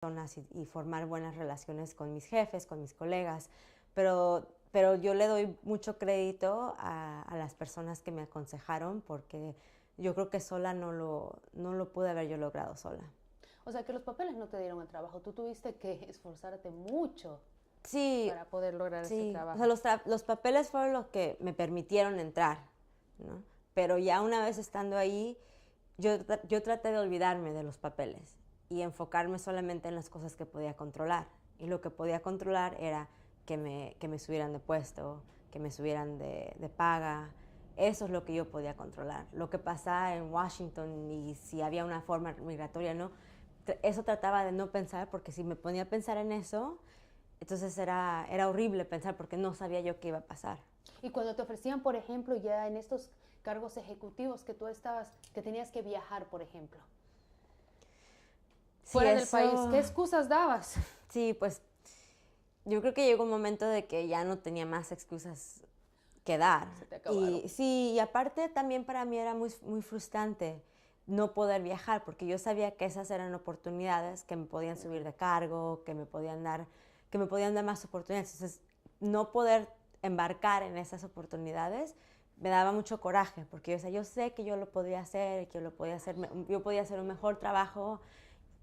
personas y formar buenas relaciones con mis jefes, con mis colegas, pero yo le doy mucho crédito a las personas que me aconsejaron porque yo creo que sola no lo pude haber yo logrado sola. O sea, que los papeles no te dieron el trabajo, tú tuviste que esforzarte mucho Sí, para poder lograr ese sí, o sea, trabajo. los papeles fueron los que me permitieron entrar, ¿no? Pero ya una vez estando ahí, yo traté de olvidarme de los papeles y enfocarme solamente en las cosas que podía controlar. Y lo que podía controlar era que me subieran de puesto, que me subieran de paga. Eso es lo que yo podía controlar. Lo que pasaba en Washington y si había una forma migratoria, ¿no? Eso trataba de no pensar, porque si me ponía a pensar en eso, entonces era horrible pensar porque no sabía yo qué iba a pasar. Y cuando te ofrecían, por ejemplo, ya en estos cargos ejecutivos que tú estabas, que tenías que viajar, por ejemplo, Sí, fuera del país, eso, ¿qué excusas dabas? sí, pues yo creo que llegó un momento de que ya no tenía más excusas que dar. Se te acabaron. Y sí, y aparte también para mí era muy frustrante no poder viajar, porque yo sabía que esas eran oportunidades que me podían subir de cargo, que me podían dar más oportunidades. Entonces, no poder embarcar en esas oportunidades me daba mucho coraje, porque yo sé que yo lo podría hacer, que yo podía hacer un mejor trabajo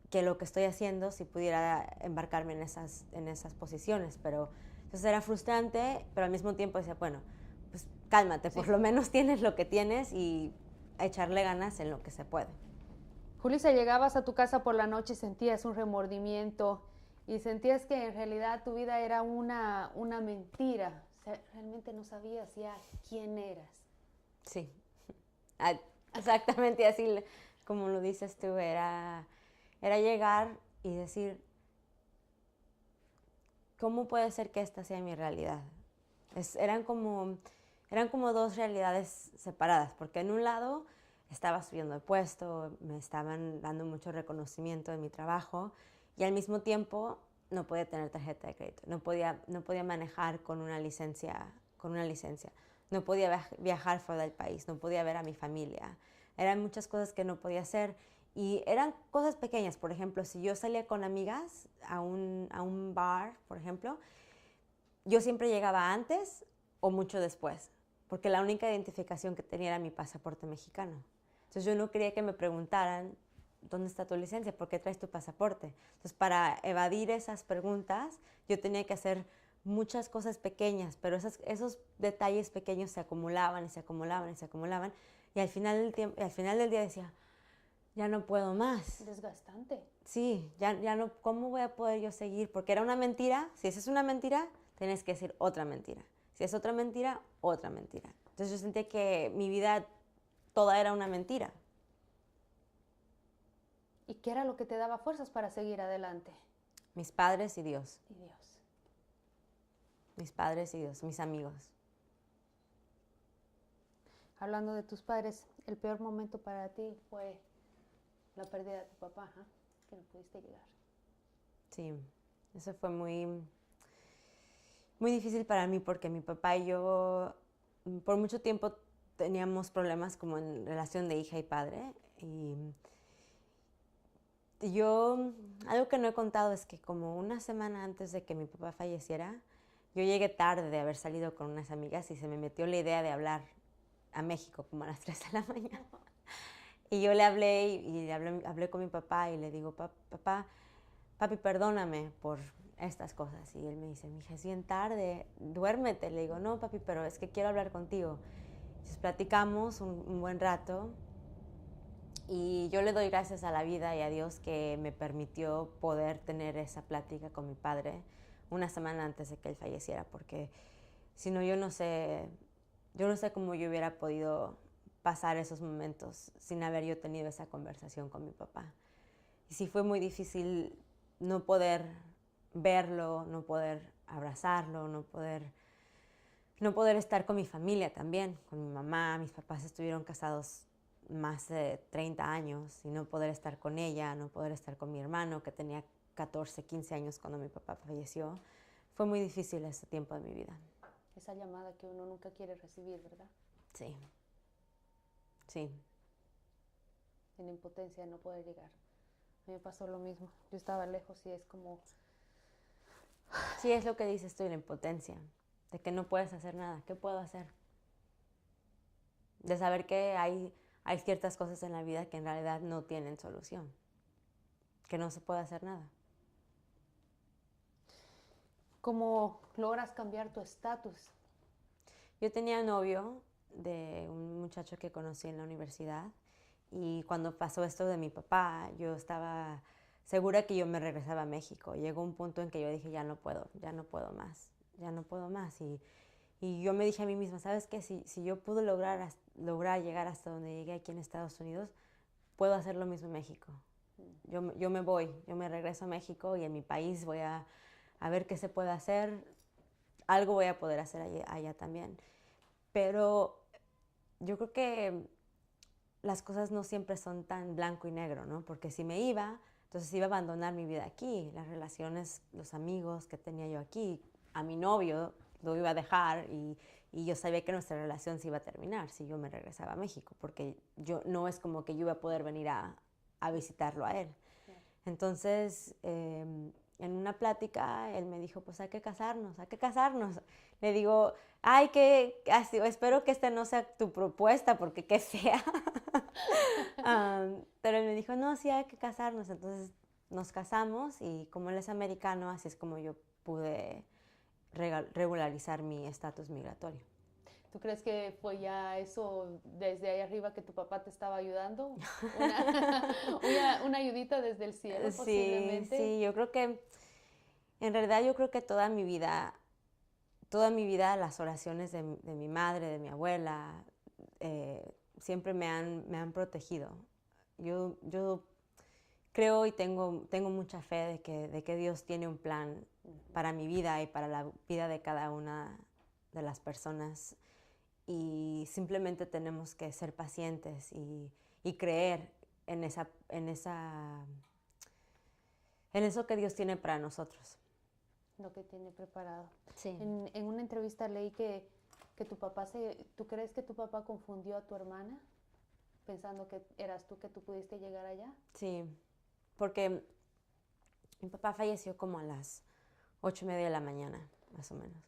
que lo que estoy haciendo si pudiera embarcarme en esas posiciones, pero entonces era frustrante, pero al mismo tiempo decía, bueno, pues cálmate, Sí. por lo menos tienes lo que tienes y echarle ganas en lo que se puede. Julissa, llegabas a tu casa por la noche y sentías un remordimiento y sentías que en realidad tu vida era una mentira. O sea, realmente no sabías ya quién eras. Sí, exactamente así como lo dices tú, era llegar y decir, ¿cómo puede ser que esta sea mi realidad? Eran como dos realidades separadas, porque en un lado estaba subiendo de puesto, me estaban dando mucho reconocimiento de mi trabajo y al mismo tiempo no podía tener tarjeta de crédito, no podía manejar con una licencia, no podía viajar fuera del país, no podía ver a mi familia. Eran muchas cosas que no podía hacer y eran cosas pequeñas. Por ejemplo, si yo salía con amigas a un bar, por ejemplo, yo siempre llegaba antes o mucho después, porque la única identificación que tenía era mi pasaporte mexicano. Entonces yo no quería que me preguntaran, ¿dónde está tu licencia? ¿Por qué traes tu pasaporte? Entonces para evadir esas preguntas, yo tenía que hacer muchas cosas pequeñas, pero esos detalles pequeños se acumulaban y se acumulaban y se acumulaban, y al final del día decía, ya no puedo más. Desgastante. Sí, ya no, ¿cómo voy a poder yo seguir? Porque era una mentira. Si esa es una mentira, tienes que decir otra mentira. Si es otra mentira, otra mentira. Entonces yo sentía que mi vida toda era una mentira. ¿Y qué era lo que te daba fuerzas para seguir adelante? Mis padres y Dios. Y Dios. Mis padres y Dios, mis amigos. Hablando de tus padres, el peor momento para ti fue la pérdida de tu papá, ¿eh? Que no pudiste llegar. Sí, eso fue muy difícil para mí porque mi papá y yo por mucho tiempo teníamos problemas como en relación de hija y padre. Y yo, algo que no he contado es que como una semana antes de que mi papá falleciera, yo llegué tarde de haber salido con unas amigas y se me metió la idea de hablar a México como a las 3 de la mañana. Y yo le hablé hablé con mi papá y le digo, papá, papi, perdóname por estas cosas. Y él me dice, mija, es bien tarde, duérmete. Le digo, no, papi, pero es que quiero hablar contigo. Entonces platicamos un buen rato y yo le doy gracias a la vida y a Dios que me permitió poder tener esa plática con mi padre una semana antes de que él falleciera, porque si no, yo no sé cómo yo hubiera podido pasar esos momentos sin haber yo tenido esa conversación con mi papá. Y sí fue muy difícil no poder verlo, no poder abrazarlo, no poder estar con mi familia también, con mi mamá. Mis papás estuvieron casados más de 30 años y no poder estar con ella, no poder estar con mi hermano que tenía 14, 15 años cuando mi papá falleció. Fue muy difícil ese tiempo de mi vida. Esa llamada que uno nunca quiere recibir, ¿verdad? Sí, sí. En impotencia de no poder llegar. A mí me pasó lo mismo. Yo estaba lejos y es como... Sí, es lo que dices tú, la impotencia, de que no puedes hacer nada. ¿Qué puedo hacer? De saber que hay ciertas cosas en la vida que en realidad no tienen solución, que no se puede hacer nada. ¿Cómo logras cambiar tu estatus? Yo tenía novio de un muchacho que conocí en la universidad y cuando pasó esto de mi papá, yo estaba segura que yo me regresaba a México. Llegó un punto en que yo dije, ya no puedo más, ya no puedo más. Y yo me dije a mí misma, ¿sabes qué? Si yo pude lograr llegar hasta donde llegué aquí en Estados Unidos, puedo hacer lo mismo en México. Yo me voy, yo me regreso a México y en mi país voy a ver qué se puede hacer. Algo voy a poder hacer allá también. Pero yo creo que las cosas no siempre son tan blanco y negro, ¿no? Porque si me iba, entonces iba a abandonar mi vida aquí, las relaciones, los amigos que tenía yo aquí, a mi novio lo iba a dejar y yo sabía que nuestra relación se iba a terminar si yo me regresaba a México, porque yo no es como que yo iba a poder venir a visitarlo a él. Entonces, en una plática, él me dijo, pues hay que casarnos, hay que casarnos. Le digo, ay, espero que esta no sea tu propuesta, porque qué fea. Pero él me dijo, no, sí hay que casarnos. Entonces nos casamos y como él es americano, así es como yo pude regularizar mi estatus migratorio. ¿Tú crees que fue ya eso desde ahí arriba que tu papá te estaba ayudando? Una ayudita desde el cielo, Sí, posiblemente. sí, yo creo que, en realidad yo creo que toda mi vida las oraciones de mi madre, de mi abuela, siempre me han protegido. Yo creo y tengo mucha fe de que Dios tiene un plan para mi vida y para la vida de cada una de las personas. Y simplemente tenemos que ser pacientes y creer en eso que Dios tiene para nosotros. Lo que tiene preparado. Sí. En una entrevista leí que ¿tú crees que tu papá confundió a tu hermana pensando que eras tú, que tú pudiste llegar allá? Sí, porque mi papá falleció como a las 8:30 de la mañana, más o menos.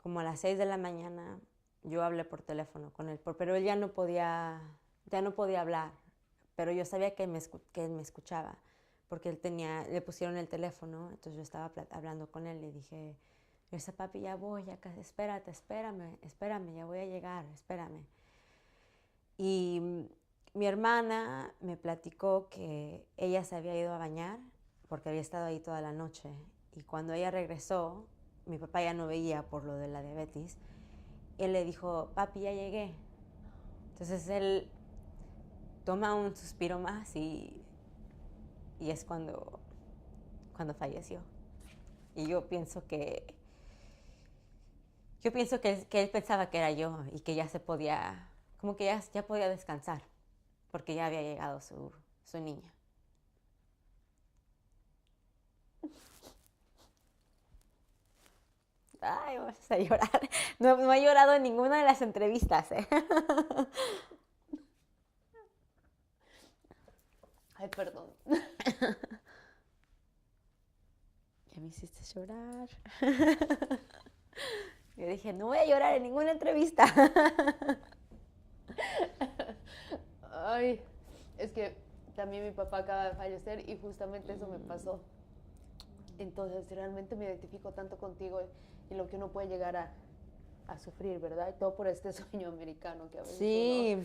Como a las 6 de la mañana yo hablé por teléfono con él, pero él ya no podía hablar, pero yo sabía que él me escuchaba, porque le pusieron el teléfono, entonces yo estaba hablando con él y dije, papi, ya voy, ya casi, espérame, ya voy a llegar, espérame. Y mi hermana me platicó que ella se había ido a bañar porque había estado ahí toda la noche y cuando ella regresó, mi papá ya no veía por lo de la diabetes, él le dijo, papi, ya llegué. Entonces él toma un suspiro más y es cuando falleció. Y yo pienso que él pensaba que era yo y que ya se podía, como que ya podía descansar porque ya había llegado su niña. Ay, vas a llorar. No he llorado en ninguna de las entrevistas, ¿eh? Ay, perdón. Ya me hiciste llorar. Yo dije, no voy a llorar en ninguna entrevista. Ay, es que también mi papá acaba de fallecer y justamente eso me pasó. Entonces realmente me identifico tanto contigo y lo que uno puede llegar a sufrir, ¿verdad? Y todo por este sueño americano que a veces Sí.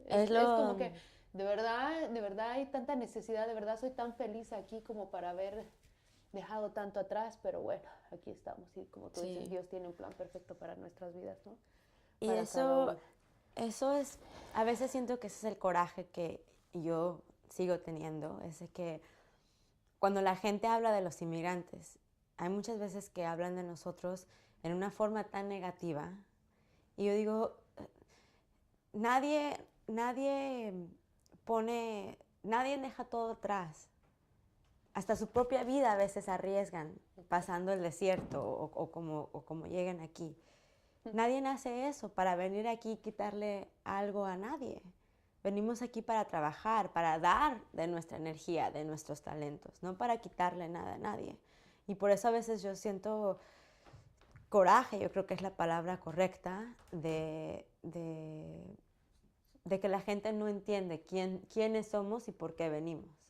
es como que de verdad hay tanta necesidad, de verdad soy tan feliz aquí como para haber dejado tanto atrás, pero bueno, aquí estamos y como tú dices, Dios tiene un plan perfecto para nuestras vidas, ¿no? Y para eso es, a veces siento que ese es el coraje que yo sigo teniendo, es de que cuando la gente habla de los inmigrantes, hay muchas veces que hablan de nosotros en una forma tan negativa y yo digo, nadie deja todo atrás. Hasta su propia vida a veces arriesgan pasando el desierto o como llegan aquí. Nadie hace eso para venir aquí y quitarle algo a nadie. Venimos aquí para trabajar, para dar de nuestra energía, de nuestros talentos, no para quitarle nada a nadie. Y por eso a veces yo siento coraje, yo creo que es la palabra correcta, de que la gente no entiende quiénes somos y por qué venimos.